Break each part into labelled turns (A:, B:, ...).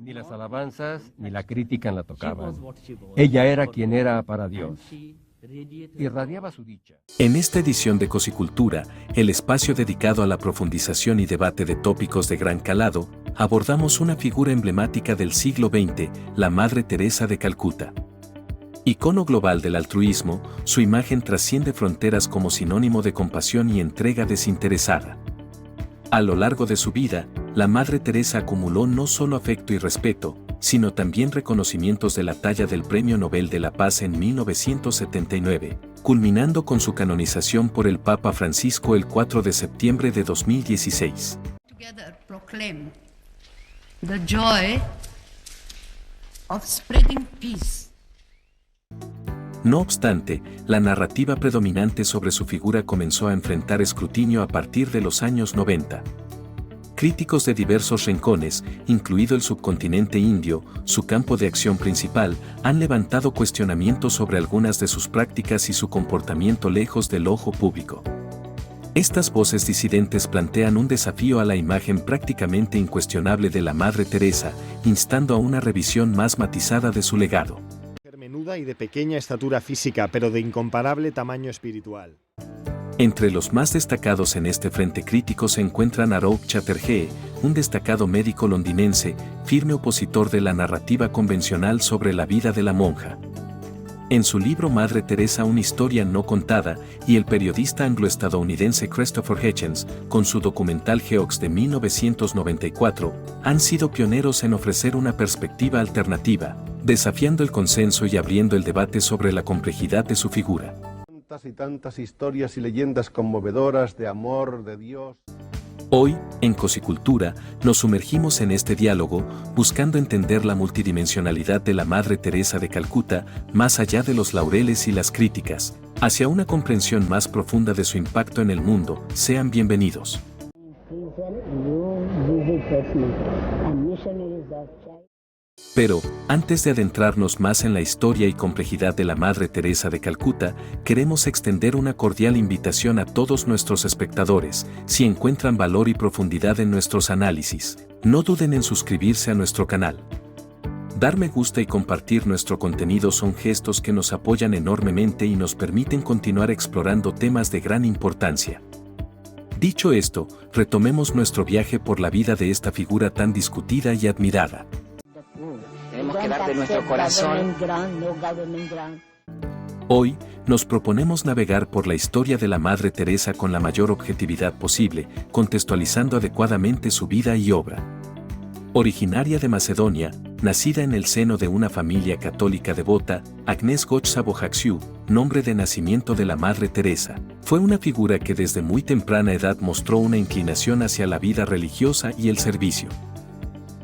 A: Ni las alabanzas ni la crítica la tocaban. Ella era quien era para Dios. Irradiaba su dicha.
B: En esta edición de Cosicultura, el espacio dedicado a la profundización y debate de tópicos de gran calado, abordamos una figura emblemática del siglo XX, la Madre Teresa de Calcuta. Icono global del altruismo, su imagen trasciende fronteras como sinónimo de compasión y entrega desinteresada. A lo largo de su vida, la Madre Teresa acumuló no solo afecto y respeto, sino también reconocimientos de la talla del Premio Nobel de la Paz en 1979, culminando con su canonización por el Papa Francisco el 4 de septiembre de 2016.
C: Together proclaim the joy of spreading peace.
B: No obstante, la narrativa predominante sobre su figura comenzó a enfrentar escrutinio a partir de los años 90. Críticos de diversos rincones, incluido el subcontinente indio, su campo de acción principal, han levantado cuestionamientos sobre algunas de sus prácticas y su comportamiento lejos del ojo público. Estas voces disidentes plantean un desafío a la imagen prácticamente incuestionable de la Madre Teresa, instando a una revisión más matizada de su legado.
D: Menuda y de pequeña estatura física, pero de incomparable tamaño espiritual.
B: Entre los más destacados en este frente crítico se encuentran Arup Chatterjee, un destacado médico londinense, firme opositor de la narrativa convencional sobre la vida de la monja. En su libro Madre Teresa, una historia no contada, y el periodista anglo-estadounidense Christopher Hitchens, con su documental Geox de 1994, han sido pioneros en ofrecer una perspectiva alternativa, desafiando el consenso y abriendo el debate sobre la complejidad de su figura.
E: Tantas y tantas historias y leyendas conmovedoras de amor, de Dios.
B: Hoy, en Cosicultura, nos sumergimos en este diálogo, buscando entender la multidimensionalidad de la Madre Teresa de Calcuta, más allá de los laureles y las críticas, hacia una comprensión más profunda de su impacto en el mundo. Sean bienvenidos. Pero, antes de adentrarnos más en la historia y complejidad de la Madre Teresa de Calcuta, queremos extender una cordial invitación a todos nuestros espectadores. Si encuentran valor y profundidad en nuestros análisis, no duden en suscribirse a nuestro canal. Dar me gusta y compartir nuestro contenido son gestos que nos apoyan enormemente y nos permiten continuar explorando temas de gran importancia. Dicho esto, retomemos nuestro viaje por la vida de esta figura tan discutida y admirada.
F: Tenemos que dar de nuestro corazón.
B: Hoy, nos proponemos navegar por la historia de la Madre Teresa con la mayor objetividad posible, contextualizando adecuadamente su vida y obra. Originaria de Macedonia, nacida en el seno de una familia católica devota, Agnès Goch-Sabohaksiu, nombre de nacimiento de la Madre Teresa, fue una figura que desde muy temprana edad mostró una inclinación hacia la vida religiosa y el servicio.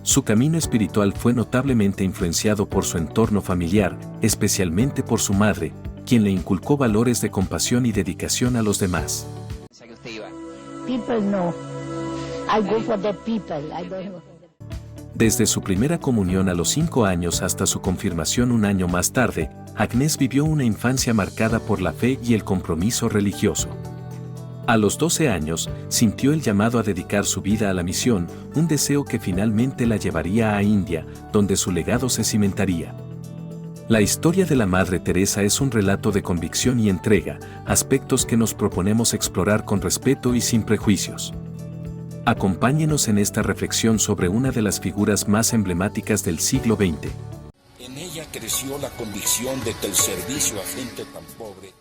B: Su camino espiritual fue notablemente influenciado por su entorno familiar, especialmente por su madre, quien le inculcó valores de compasión y dedicación a los demás. Desde su primera comunión a los 5 años hasta su confirmación un año más tarde, Agnès vivió una infancia marcada por la fe y el compromiso religioso. A los 12 años, sintió el llamado a dedicar su vida a la misión, un deseo que finalmente la llevaría a India, donde su legado se cimentaría. La historia de la Madre Teresa es un relato de convicción y entrega, aspectos que nos proponemos explorar con respeto y sin prejuicios. Acompáñenos en esta reflexión sobre una de las figuras más emblemáticas del siglo XX.
G: En ella creció la convicción de que el servicio a gente tan pobre.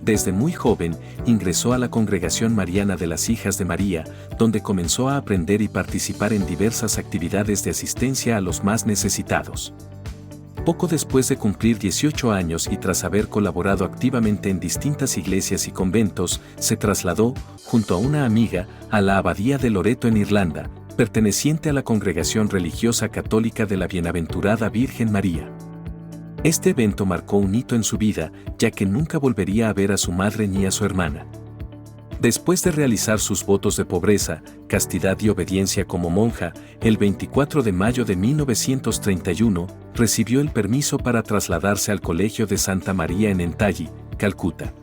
B: Desde muy joven, ingresó a la Congregación Mariana de las Hijas de María, donde comenzó a aprender y participar en diversas actividades de asistencia a los más necesitados. Poco después de cumplir 18 años y tras haber colaborado activamente en distintas iglesias y conventos, se trasladó, junto a una amiga, a la Abadía de Loreto en Irlanda, perteneciente a la Congregación Religiosa Católica de la Bienaventurada Virgen María. Este evento marcó un hito en su vida, ya que nunca volvería a ver a su madre ni a su hermana. Después de realizar sus votos de pobreza, castidad y obediencia como monja, el 24 de mayo de 1931, recibió el permiso para trasladarse al Colegio de Santa María en Entalli, Calcuta.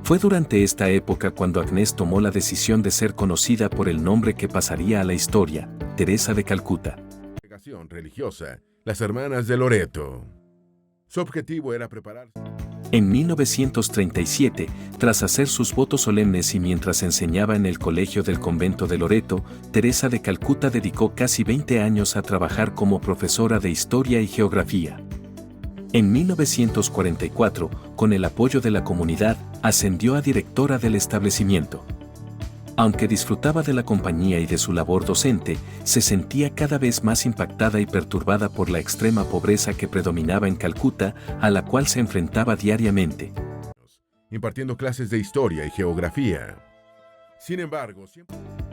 B: Fue durante esta época cuando Agnès tomó la decisión de ser conocida por el nombre que pasaría a la historia, Teresa de Calcuta.
H: congregación religiosa, las Hermanas de Loreto. Su objetivo era prepararse.
B: En 1937, tras hacer sus votos solemnes y mientras enseñaba en el colegio del convento de Loreto, Teresa de Calcuta dedicó casi 20 años a trabajar como profesora de historia y geografía. En 1944, con el apoyo de la comunidad, ascendió a directora del establecimiento. Aunque disfrutaba de la compañía y de su labor docente, se sentía cada vez más impactada y perturbada por la extrema pobreza que predominaba en Calcuta, a la cual se enfrentaba diariamente.
H: Impartiendo clases de historia y geografía. Sin embargo,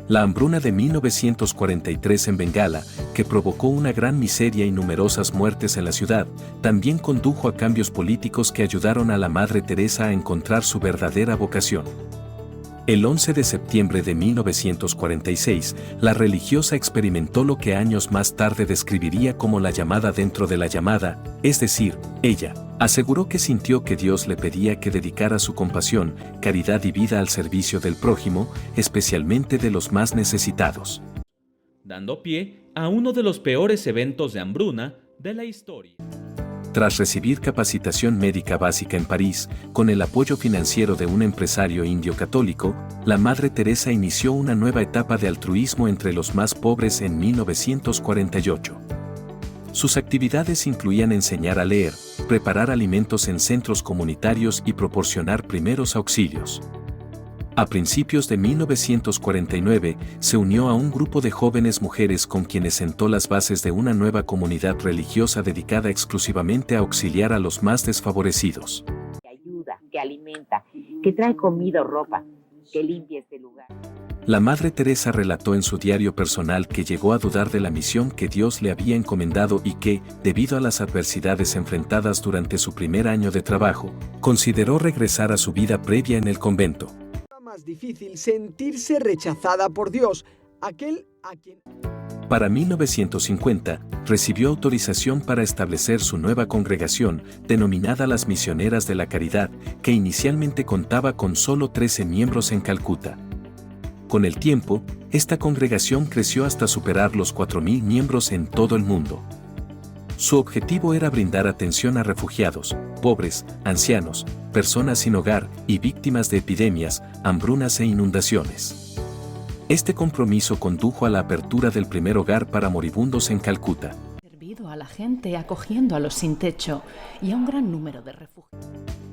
B: la hambruna de 1943 en Bengala, que provocó una gran miseria y numerosas muertes en la ciudad, también condujo a cambios políticos que ayudaron a la Madre Teresa a encontrar su verdadera vocación. El 11 de septiembre de 1946, la religiosa experimentó lo que años más tarde describiría como la llamada dentro de la llamada, es decir, ella aseguró que sintió que Dios le pedía que dedicara su compasión, caridad y vida al servicio del prójimo, especialmente de los más necesitados.
I: Dando pie a uno de los peores eventos de hambruna de la historia.
B: Tras recibir capacitación médica básica en París, con el apoyo financiero de un empresario indio católico, la Madre Teresa inició una nueva etapa de altruismo entre los más pobres en 1948. Sus actividades incluían enseñar a leer, preparar alimentos en centros comunitarios y proporcionar primeros auxilios. A principios de 1949, se unió a un grupo de jóvenes mujeres con quienes sentó las bases de una nueva comunidad religiosa dedicada exclusivamente a auxiliar a los más desfavorecidos.
F: Que ayuda, que alimenta, que trae comida o ropa, que limpia este lugar.
B: La Madre Teresa relató en su diario personal que llegó a dudar de la misión que Dios le había encomendado y que, debido a las adversidades enfrentadas durante su primer año de trabajo, consideró regresar a su vida previa en el convento.
J: Más difícil sentirse rechazada por Dios, aquel a quien...
B: Para 1950, recibió autorización para establecer su nueva congregación, denominada las Misioneras de la Caridad, que inicialmente contaba con solo 13 miembros en Calcuta. Con el tiempo, esta congregación creció hasta superar los 4.000 miembros en todo el mundo. Su objetivo era brindar atención a refugiados, pobres, ancianos, personas sin hogar y víctimas de epidemias, hambrunas e inundaciones. Este compromiso condujo a la apertura del primer hogar para moribundos en Calcuta.
K: Servido a la gente acogiendo a los sin techo y a un gran número de refugiados.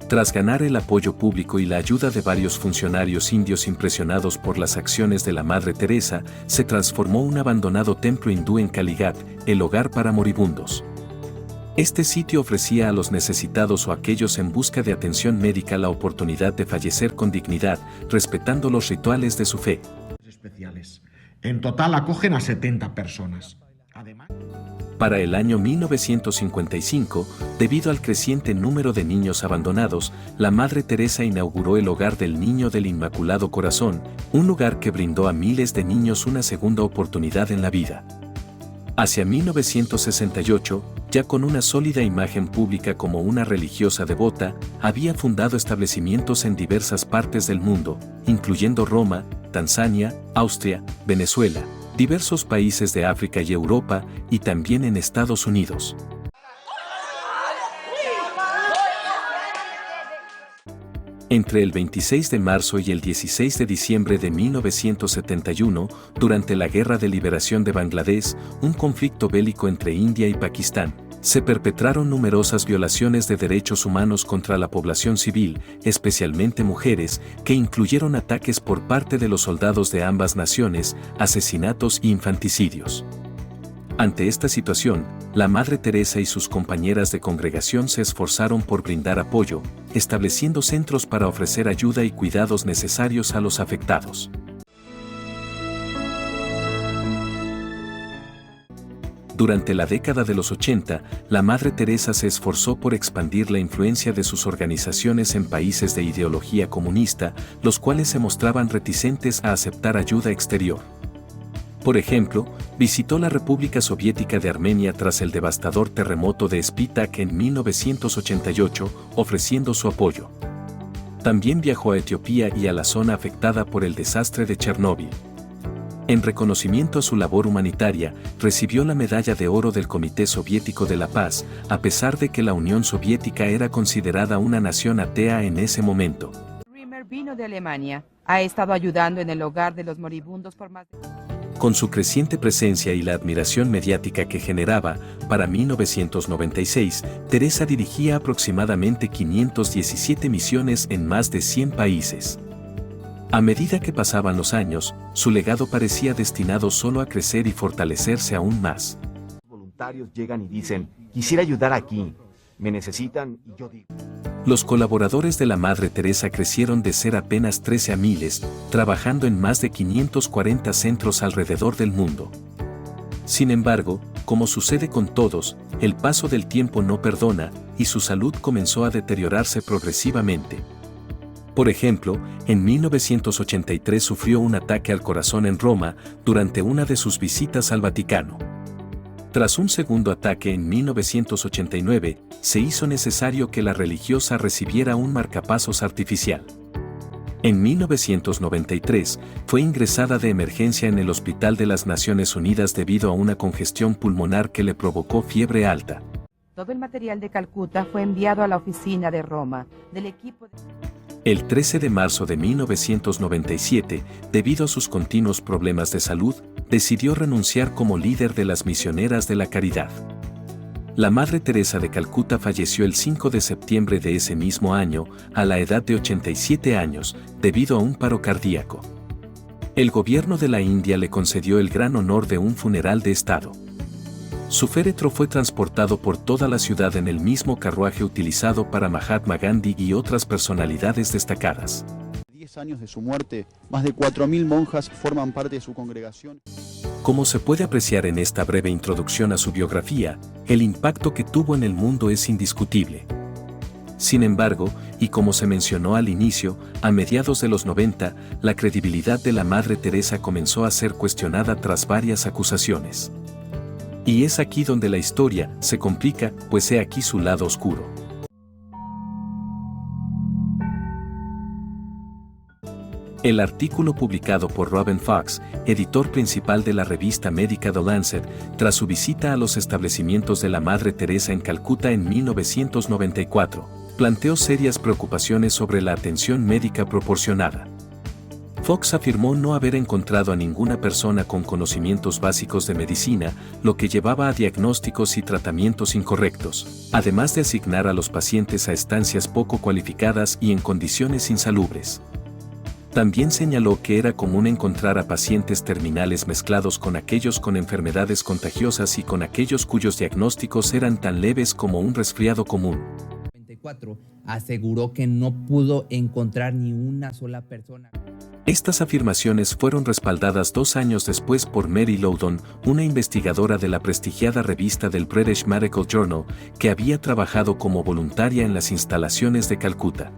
B: Tras ganar el apoyo público y la ayuda de varios funcionarios indios impresionados por las acciones de la Madre Teresa, se transformó un abandonado templo hindú en Kalighat, el hogar para moribundos. Este sitio ofrecía a los necesitados o aquellos en busca de atención médica la oportunidad de fallecer con dignidad, respetando los rituales de su fe.
L: Especiales. En total acogen a 70 personas. Además...
B: Para el año 1955, debido al creciente número de niños abandonados, la Madre Teresa inauguró el Hogar del Niño del Inmaculado Corazón, un lugar que brindó a miles de niños una segunda oportunidad en la vida. Hacia 1968, ya con una sólida imagen pública como una religiosa devota, había fundado establecimientos en diversas partes del mundo, incluyendo Roma, Tanzania, Austria, Venezuela, diversos países de África y Europa, y también en Estados Unidos. Entre el 26 de marzo y el 16 de diciembre de 1971, durante la Guerra de Liberación de Bangladesh, un conflicto bélico entre India y Pakistán, se perpetraron numerosas violaciones de derechos humanos contra la población civil, especialmente mujeres, que incluyeron ataques por parte de los soldados de ambas naciones, asesinatos e infanticidios. Ante esta situación, la Madre Teresa y sus compañeras de congregación se esforzaron por brindar apoyo, estableciendo centros para ofrecer ayuda y cuidados necesarios a los afectados. Durante la década de los 80, la Madre Teresa se esforzó por expandir la influencia de sus organizaciones en países de ideología comunista, los cuales se mostraban reticentes a aceptar ayuda exterior. Por ejemplo, visitó la República Soviética de Armenia tras el devastador terremoto de Spitak en 1988, ofreciendo su apoyo. También viajó a Etiopía y a la zona afectada por el desastre de Chernóbil. En reconocimiento a su labor humanitaria, recibió la Medalla de Oro del Comité Soviético de la Paz, a pesar de que la Unión Soviética era considerada una nación atea en ese momento.
M: Riemer vino de Alemania. Ha estado ayudando en el hogar de los moribundos por más de...
B: Con su creciente presencia y la admiración mediática que generaba, para 1996, Teresa dirigía aproximadamente 517 misiones en más de 100 países. A medida que pasaban los años, su legado parecía destinado solo a crecer y fortalecerse aún más.
N: Voluntarios llegan y dicen, quisiera ayudar aquí, me necesitan y yo digo...
B: Los colaboradores de la Madre Teresa crecieron de ser apenas 13 a miles, trabajando en más de 540 centros alrededor del mundo. Sin embargo, como sucede con todos, el paso del tiempo no perdona y su salud comenzó a deteriorarse progresivamente. Por ejemplo, en 1983 sufrió un ataque al corazón en Roma durante una de sus visitas al Vaticano. Tras un segundo ataque en 1989, se hizo necesario que la religiosa recibiera un marcapasos artificial. En 1993, fue ingresada de emergencia en el Hospital de las Naciones Unidas debido a una congestión pulmonar que le provocó fiebre alta.
M: Todo el material de Calcuta fue enviado a la oficina de Roma, del equipo de...
B: El 13 de marzo de 1997, debido a sus continuos problemas de salud, decidió renunciar como líder de las Misioneras de la Caridad. La Madre Teresa de Calcuta falleció el 5 de septiembre de ese mismo año, a la edad de 87 años, debido a un paro cardíaco. El gobierno de la India le concedió el gran honor de un funeral de Estado. Su féretro fue transportado por toda la ciudad en el mismo carruaje utilizado para Mahatma Gandhi y otras personalidades destacadas.
O: 10 años de su muerte, más de 4.000 monjas forman parte de su congregación.
B: Como se puede apreciar en esta breve introducción a su biografía, el impacto que tuvo en el mundo es indiscutible. Sin embargo, y como se mencionó al inicio, a mediados de los 90, la credibilidad de la Madre Teresa comenzó a ser cuestionada tras varias acusaciones. Y es aquí donde la historia se complica, pues he aquí su lado oscuro. El artículo publicado por Robin Fox, editor principal de la revista médica The Lancet, tras su visita a los establecimientos de la Madre Teresa en Calcuta en 1994, planteó serias preocupaciones sobre la atención médica proporcionada. Fox afirmó no haber encontrado a ninguna persona con conocimientos básicos de medicina, lo que llevaba a diagnósticos y tratamientos incorrectos, además de asignar a los pacientes a estancias poco cualificadas y en condiciones insalubres. También señaló que era común encontrar a pacientes terminales mezclados con aquellos con enfermedades contagiosas y con aquellos cuyos diagnósticos eran tan leves como un resfriado común.
P: Aseguró que no pudo encontrar ni una sola persona.
B: Estas afirmaciones fueron respaldadas 2 años después por Mary Loudon, una investigadora de la prestigiada revista del British Medical Journal, que había trabajado como voluntaria en las instalaciones de Calcuta.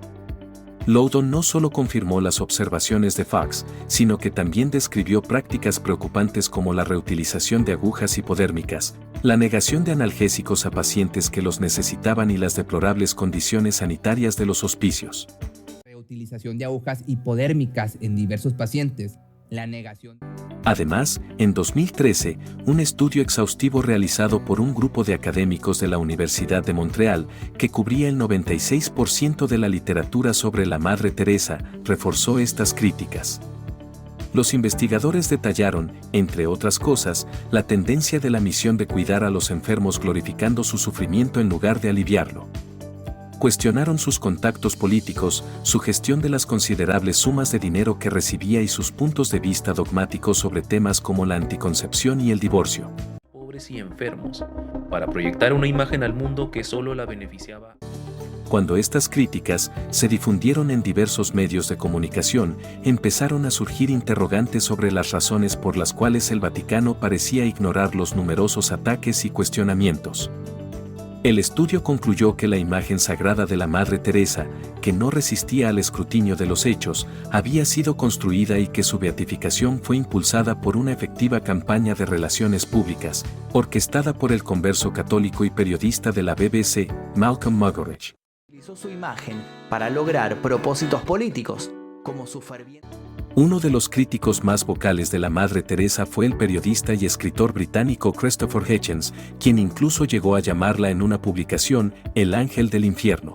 B: Loudon no solo confirmó las observaciones de Fox, sino que también describió prácticas preocupantes como la reutilización de agujas hipodérmicas, la negación de analgésicos a pacientes que los necesitaban y las deplorables condiciones sanitarias de los hospicios.
P: Utilización de agujas hipodérmicas en diversos pacientes, la negación.
B: Además, en 2013, un estudio exhaustivo realizado por un grupo de académicos de la Universidad de Montreal, que cubría el 96% de la literatura sobre la Madre Teresa, reforzó estas críticas. Los investigadores detallaron, entre otras cosas, la tendencia de la misión de cuidar a los enfermos glorificando su sufrimiento en lugar de aliviarlo. Cuestionaron sus contactos políticos, su gestión de las considerables sumas de dinero que recibía y sus puntos de vista dogmáticos sobre temas como la anticoncepción y el divorcio.
Q: Pobres y enfermos, para proyectar una imagen al mundo que solo la beneficiaba.
B: Cuando estas críticas se difundieron en diversos medios de comunicación, empezaron a surgir interrogantes sobre las razones por las cuales el Vaticano parecía ignorar los numerosos ataques y cuestionamientos. El estudio concluyó que la imagen sagrada de la Madre Teresa, que no resistía al escrutinio de los hechos, había sido construida y que su beatificación fue impulsada por una efectiva campaña de relaciones públicas, orquestada por el converso católico y periodista de la BBC, Malcolm Muggeridge.
R: Utilizó su imagen para lograr propósitos políticos, como su ferviente...
B: Uno de los críticos más vocales de la Madre Teresa fue el periodista y escritor británico Christopher Hitchens, quien incluso llegó a llamarla en una publicación el ángel del infierno.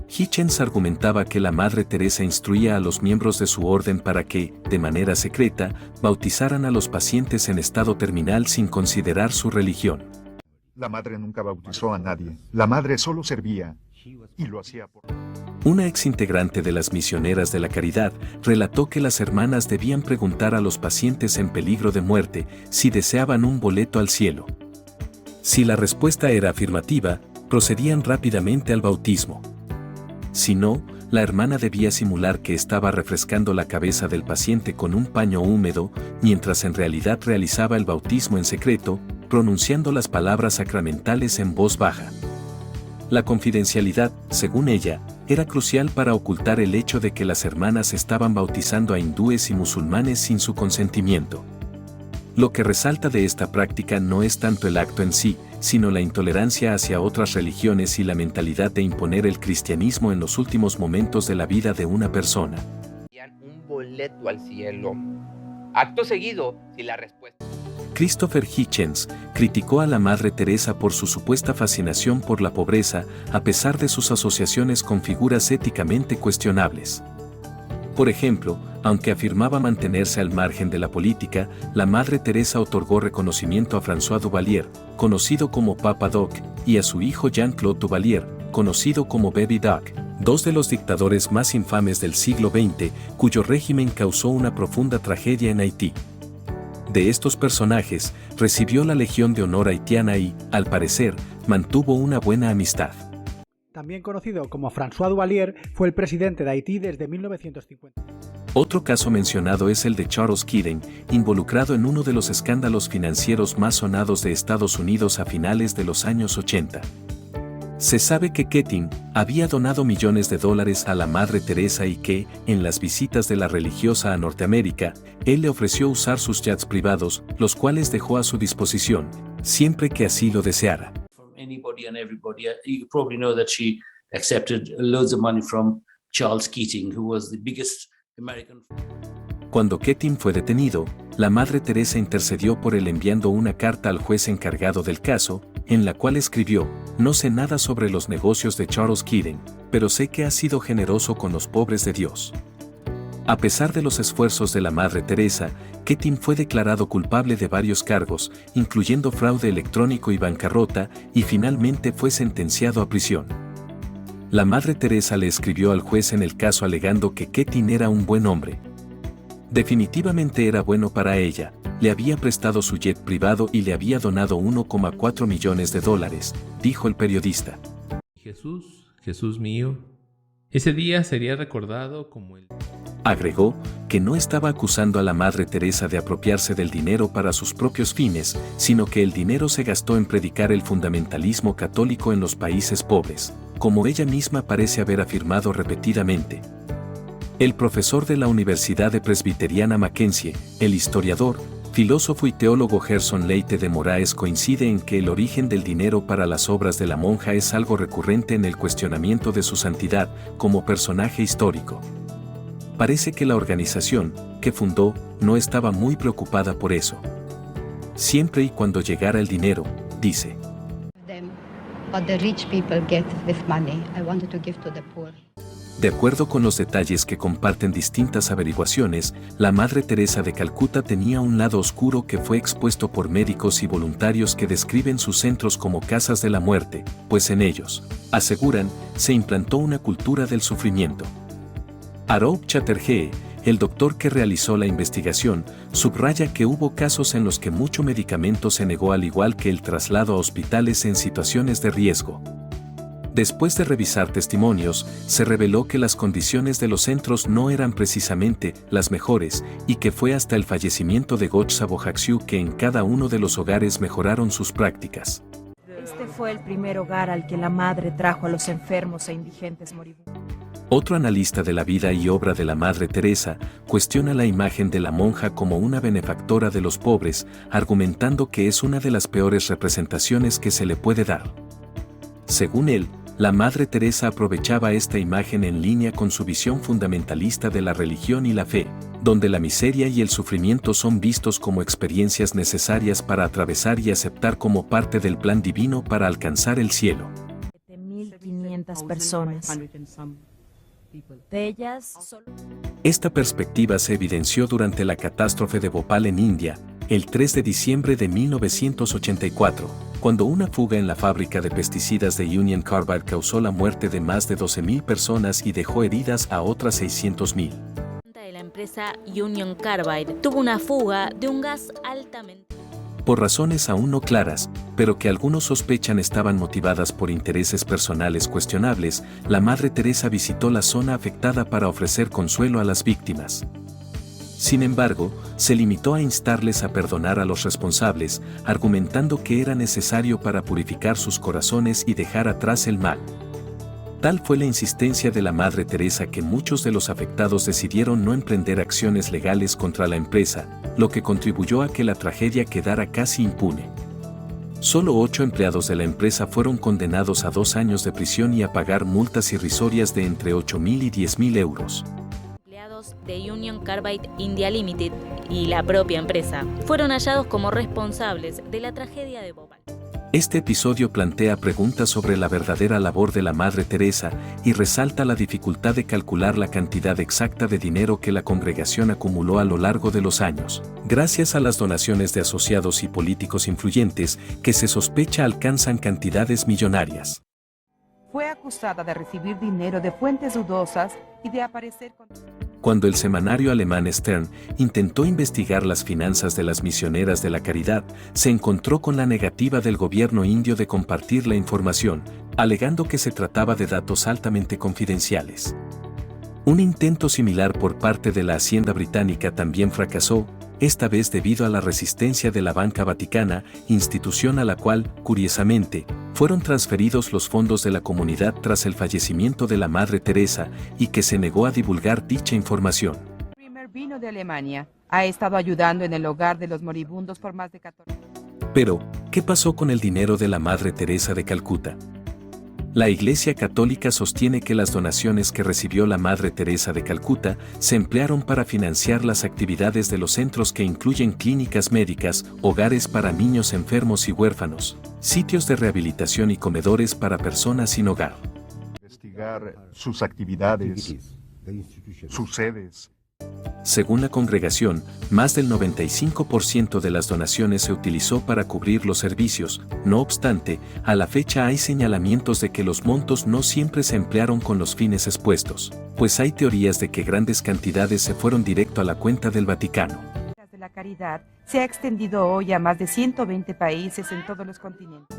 B: Hitchens argumentaba que la Madre Teresa instruía a los miembros de su orden para que, de manera secreta, bautizaran a los pacientes en estado terminal sin considerar su religión.
R: La Madre nunca bautizó a nadie. La Madre solo servía y lo hacía por...
B: Una exintegrante de las Misioneras de la Caridad relató que las hermanas debían preguntar a los pacientes en peligro de muerte si deseaban un boleto al cielo. Si la respuesta era afirmativa, procedían rápidamente al bautismo. Si no, la hermana debía simular que estaba refrescando la cabeza del paciente con un paño húmedo, mientras en realidad realizaba el bautismo en secreto, pronunciando las palabras sacramentales en voz baja. La confidencialidad, según ella, era crucial para ocultar el hecho de que las hermanas estaban bautizando a hindúes y musulmanes sin su consentimiento. Lo que resalta de esta práctica no es tanto el acto en sí, sino la intolerancia hacia otras religiones y la mentalidad de imponer el cristianismo en los últimos momentos de la vida de una persona.
S: Un boleto al cielo. Acto seguido, si la respuesta...
B: Christopher Hitchens criticó a la Madre Teresa por su supuesta fascinación por la pobreza, a pesar de sus asociaciones con figuras éticamente cuestionables. Por ejemplo, aunque afirmaba mantenerse al margen de la política, la Madre Teresa otorgó reconocimiento a François Duvalier, conocido como Papa Doc, y a su hijo Jean-Claude Duvalier, conocido como Baby Doc, dos de los dictadores más infames del siglo XX, cuyo régimen causó una profunda tragedia en Haití. De estos personajes, recibió la Legión de Honor haitiana y, al parecer, mantuvo una buena amistad.
T: También conocido como François Duvalier, fue el presidente de Haití desde 1950.
B: Otro caso mencionado es el de Charles Keating, involucrado en uno de los escándalos financieros más sonados de Estados Unidos a finales de los años 80. Se sabe que Keating había donado millones de dólares a la Madre Teresa y que, en las visitas de la religiosa a Norteamérica, él le ofreció usar sus yachts privados, los cuales dejó a su disposición, siempre que así lo deseara.
U: Anybody and everybody, you probably know that she accepted loads of money from Charles Keating, who was the biggest American.
B: Cuando Keating fue detenido, la Madre Teresa intercedió por él enviando una carta al juez encargado del caso, en la cual escribió: "No sé nada sobre los negocios de Charles Keating, pero sé que ha sido generoso con los pobres de Dios". A pesar de los esfuerzos de la Madre Teresa, Keating fue declarado culpable de varios cargos, incluyendo fraude electrónico y bancarrota, y finalmente fue sentenciado a prisión. La Madre Teresa le escribió al juez en el caso alegando que Keating era un buen hombre. Definitivamente era bueno para ella, le había prestado su jet privado y le había donado 1,4 millones de dólares, dijo el periodista.
Q: Jesús mío, ese día sería recordado como el...
B: Agregó que no estaba acusando a la Madre Teresa de apropiarse del dinero para sus propios fines, sino que el dinero se gastó en predicar el fundamentalismo católico en los países pobres, como ella misma parece haber afirmado repetidamente. El profesor de la Universidad de Presbiteriana Mackenzie, el historiador, filósofo y teólogo Gerson Leite de Moraes coincide en que el origen del dinero para las obras de la monja es algo recurrente en el cuestionamiento de su santidad como personaje histórico. Parece que la organización, que fundó, no estaba muy preocupada por eso. Siempre y cuando llegara el dinero, dice. De acuerdo con los detalles que comparten distintas averiguaciones, la Madre Teresa de Calcuta tenía un lado oscuro que fue expuesto por médicos y voluntarios que describen sus centros como casas de la muerte, pues en ellos, aseguran, se implantó una cultura del sufrimiento. Arup Chatterjee, el doctor que realizó la investigación, subraya que hubo casos en los que mucho medicamento se negó al igual que el traslado a hospitales en situaciones de riesgo. Después de revisar testimonios, se reveló que las condiciones de los centros no eran precisamente las mejores y que fue hasta el fallecimiento de Gotcha Bojaxiu que en cada uno de los hogares mejoraron sus prácticas.
V: Este fue el primer hogar al que la Madre trajo a los enfermos e indigentes moribundos.
B: Otro analista de la vida y obra de la Madre Teresa cuestiona la imagen de la monja como una benefactora de los pobres, argumentando que es una de las peores representaciones que se le puede dar. Según él, la Madre Teresa aprovechaba esta imagen en línea con su visión fundamentalista de la religión y la fe. donde la miseria y el sufrimiento son vistos como experiencias necesarias para atravesar y aceptar como parte del plan divino para alcanzar el cielo.
V: 7.500 personas. De ellas, solo...
B: Esta perspectiva se evidenció durante la catástrofe de Bhopal en India, el 3 de diciembre de 1984, cuando una fuga en la fábrica de pesticidas de Union Carbide causó la muerte de más de 12.000 personas y dejó heridas a otras 600.000.
A: La empresa Union Carbide tuvo una fuga de un gas altamente...
B: Por razones aún no claras, pero que algunos sospechan estaban motivadas por intereses personales cuestionables, la Madre Teresa visitó la zona afectada para ofrecer consuelo a las víctimas. Sin embargo, se limitó a instarles a perdonar a los responsables, argumentando que era necesario para purificar sus corazones y dejar atrás el mal. Tal fue la insistencia de la Madre Teresa que muchos de los afectados decidieron no emprender acciones legales contra la empresa, lo que contribuyó a que la tragedia quedara casi impune. Solo 8 empleados de la empresa fueron condenados a 2 años de prisión y a pagar multas irrisorias de entre 8.000 y 10.000 euros.
A: Empleados de Union Carbide India Limited y la propia empresa fueron hallados como responsables de la tragedia de Bhopal.
B: Este episodio plantea preguntas sobre la verdadera labor de la Madre Teresa y resalta la dificultad de calcular la cantidad exacta de dinero que la congregación acumuló a lo largo de los años, gracias a las donaciones de asociados y políticos influyentes que se sospecha alcanzan cantidades millonarias.
M: Fue acusada de recibir dinero de fuentes dudosas y de aparecer con...
B: Cuando el semanario alemán Stern intentó investigar las finanzas de las misioneras de la caridad, se encontró con la negativa del gobierno indio de compartir la información, alegando que se trataba de datos altamente confidenciales. Un intento similar por parte de la Hacienda británica también fracasó, esta vez debido a la resistencia de la Banca Vaticana, institución a la cual, curiosamente, fueron transferidos los fondos de la comunidad tras el fallecimiento de la Madre Teresa y que se negó a divulgar dicha información.
M: Primer vino de Alemania. Ha estado ayudando en el hogar de los moribundos por más de 14 años.
B: Pero, ¿qué pasó con el dinero de la Madre Teresa de Calcuta? La Iglesia Católica sostiene que las donaciones que recibió la Madre Teresa de Calcuta se emplearon para financiar las actividades de los centros que incluyen clínicas médicas, hogares para niños enfermos y huérfanos, sitios de rehabilitación y comedores para personas sin hogar.
R: Investigar sus actividades, sus sedes.
B: Según la congregación, más del 95% de las donaciones se utilizó para cubrir los servicios. No obstante, a la fecha hay señalamientos de que los montos no siempre se emplearon con los fines expuestos, pues hay teorías de que grandes cantidades se fueron directo a la cuenta del Vaticano.
M: La caridad se ha extendido hoy a más de 120 países en todos los continentes.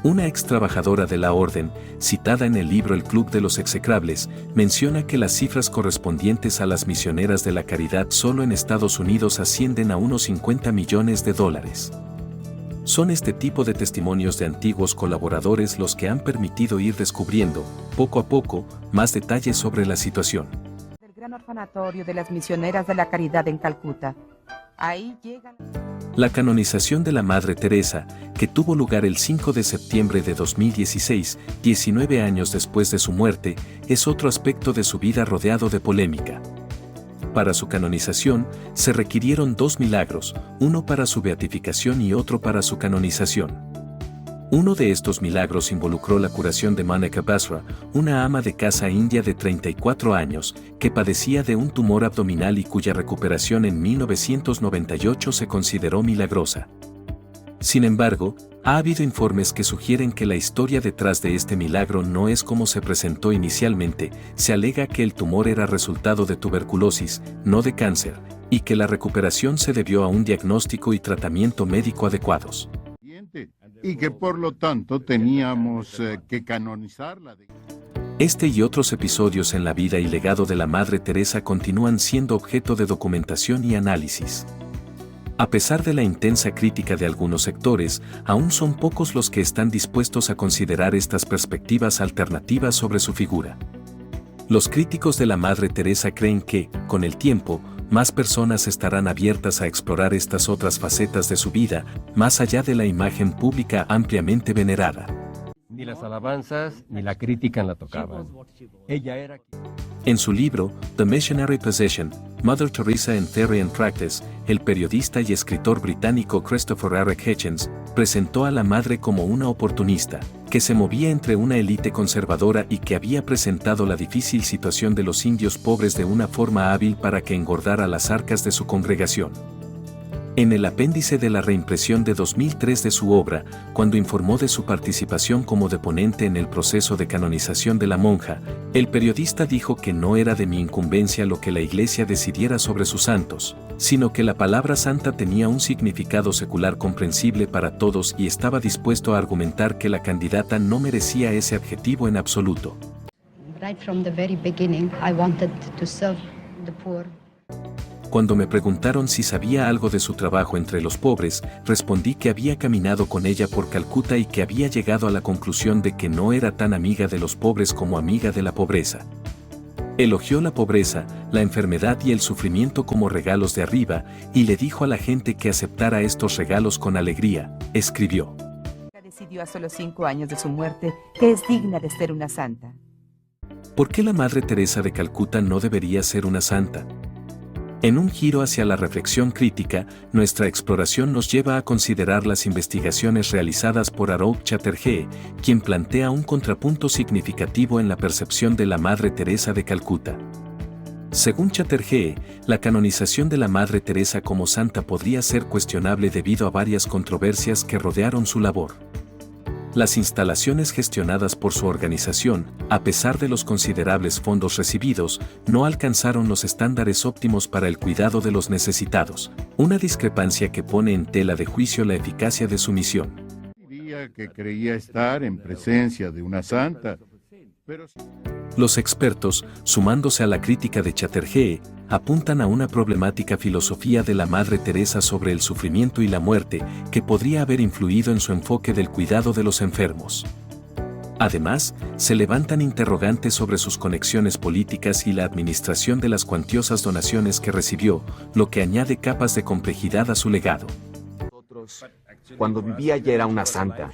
B: Una ex trabajadora de la orden, citada en el libro El Club de los Execrables, menciona que las cifras correspondientes a las misioneras de la caridad solo en Estados Unidos ascienden a unos $50 millones. Son este tipo de testimonios de antiguos colaboradores los que han permitido ir descubriendo, poco a poco, más detalles sobre la situación.
M: El gran orfanatorio de las misioneras de la caridad en Calcuta. Ahí llegan...
B: La canonización de la Madre Teresa, que tuvo lugar el 5 de septiembre de 2016, 19 años después de su muerte, es otro aspecto de su vida rodeado de polémica. Para su canonización, se requirieron 2 milagros, uno para su beatificación y otro para su canonización. Uno de estos milagros involucró la curación de Maneka Basra, una ama de casa india de 34 años, que padecía de un tumor abdominal y cuya recuperación en 1998 se consideró milagrosa. Sin embargo, ha habido informes que sugieren que la historia detrás de este milagro no es como se presentó inicialmente. Se alega que el tumor era resultado de tuberculosis, no de cáncer, y que la recuperación se debió a un diagnóstico y tratamiento médico adecuados.
R: Y que por lo tanto teníamos que canonizarla.
B: Este y otros episodios en la vida y legado de la Madre Teresa continúan siendo objeto de documentación y análisis. A pesar de la intensa crítica de algunos sectores, aún son pocos los que están dispuestos a considerar estas perspectivas alternativas sobre su figura. Los críticos de la Madre Teresa creen que, con el tiempo, más personas estarán abiertas a explorar estas otras facetas de su vida, más allá de la imagen pública ampliamente venerada.
C: Ni las alabanzas ni la crítica la tocaban. Ella era...
B: En su libro, The Missionary Possession, Mother Teresa in Theory and Practice, el periodista y escritor británico Christopher R. Hitchens presentó a la madre como una oportunista, que se movía entre una élite conservadora y que había presentado la difícil situación de los indios pobres de una forma hábil para que engordara las arcas de su congregación. En el apéndice de la reimpresión de 2003 de su obra, cuando informó de su participación como deponente en el proceso de canonización de la monja, el periodista dijo que no era de mi incumbencia lo que la Iglesia decidiera sobre sus santos, sino que la palabra santa tenía un significado secular comprensible para todos y estaba dispuesto a argumentar que la candidata no merecía ese adjetivo en absoluto.
D: Right from the very beginning, I wanted to serve the poor.
B: Cuando me preguntaron si sabía algo de su trabajo entre los pobres, respondí que había caminado con ella por Calcuta y que había llegado a la conclusión de que no era tan amiga de los pobres como amiga de la pobreza. Elogió la pobreza, la enfermedad y el sufrimiento como regalos de arriba, y le dijo a la gente que aceptara estos regalos con alegría, escribió.
M: Decidió a solo 5 años de su muerte que es digna de ser una santa.
B: ¿Por qué la Madre Teresa de Calcuta no debería ser una santa? En un giro hacia la reflexión crítica, nuestra exploración nos lleva a considerar las investigaciones realizadas por Arup Chatterjee, quien plantea un contrapunto significativo en la percepción de la Madre Teresa de Calcuta. Según Chatterjee, la canonización de la Madre Teresa como santa podría ser cuestionable debido a varias controversias que rodearon su labor. Las instalaciones gestionadas por su organización, a pesar de los considerables fondos recibidos, no alcanzaron los estándares óptimos para el cuidado de los necesitados, una discrepancia que pone en tela de juicio la eficacia de su misión.
E: Diría que creía estar en presencia de una santa, pero...
B: Los expertos, sumándose a la crítica de Chatterjee, apuntan a una problemática filosofía de la Madre Teresa sobre el sufrimiento y la muerte que podría haber influido en su enfoque del cuidado de los enfermos. Además, se levantan interrogantes sobre sus conexiones políticas y la administración de las cuantiosas donaciones que recibió, lo que añade capas de complejidad a su legado.
N: Cuando vivía ya era una santa.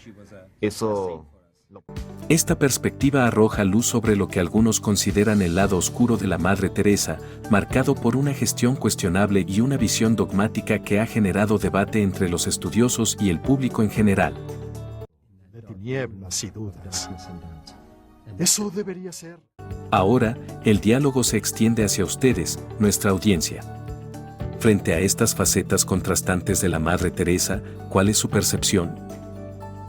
B: Esta perspectiva arroja luz sobre lo que algunos consideran el lado oscuro de la Madre Teresa, marcado por una gestión cuestionable y una visión dogmática que ha generado debate entre los estudiosos y el público en general.
R: Tinieblas y dudas. Eso debería ser.
B: Ahora, el diálogo se extiende hacia ustedes, nuestra audiencia. Frente a estas facetas contrastantes de la Madre Teresa, ¿cuál es su percepción?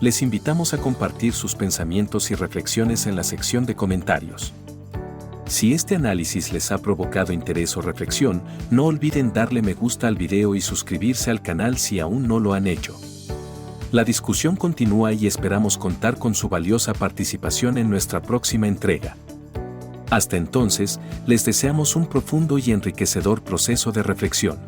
B: Les invitamos a compartir sus pensamientos y reflexiones en la sección de comentarios. Si este análisis les ha provocado interés o reflexión, no olviden darle me gusta al video y suscribirse al canal si aún no lo han hecho. La discusión continúa y esperamos contar con su valiosa participación en nuestra próxima entrega. Hasta entonces, les deseamos un profundo y enriquecedor proceso de reflexión.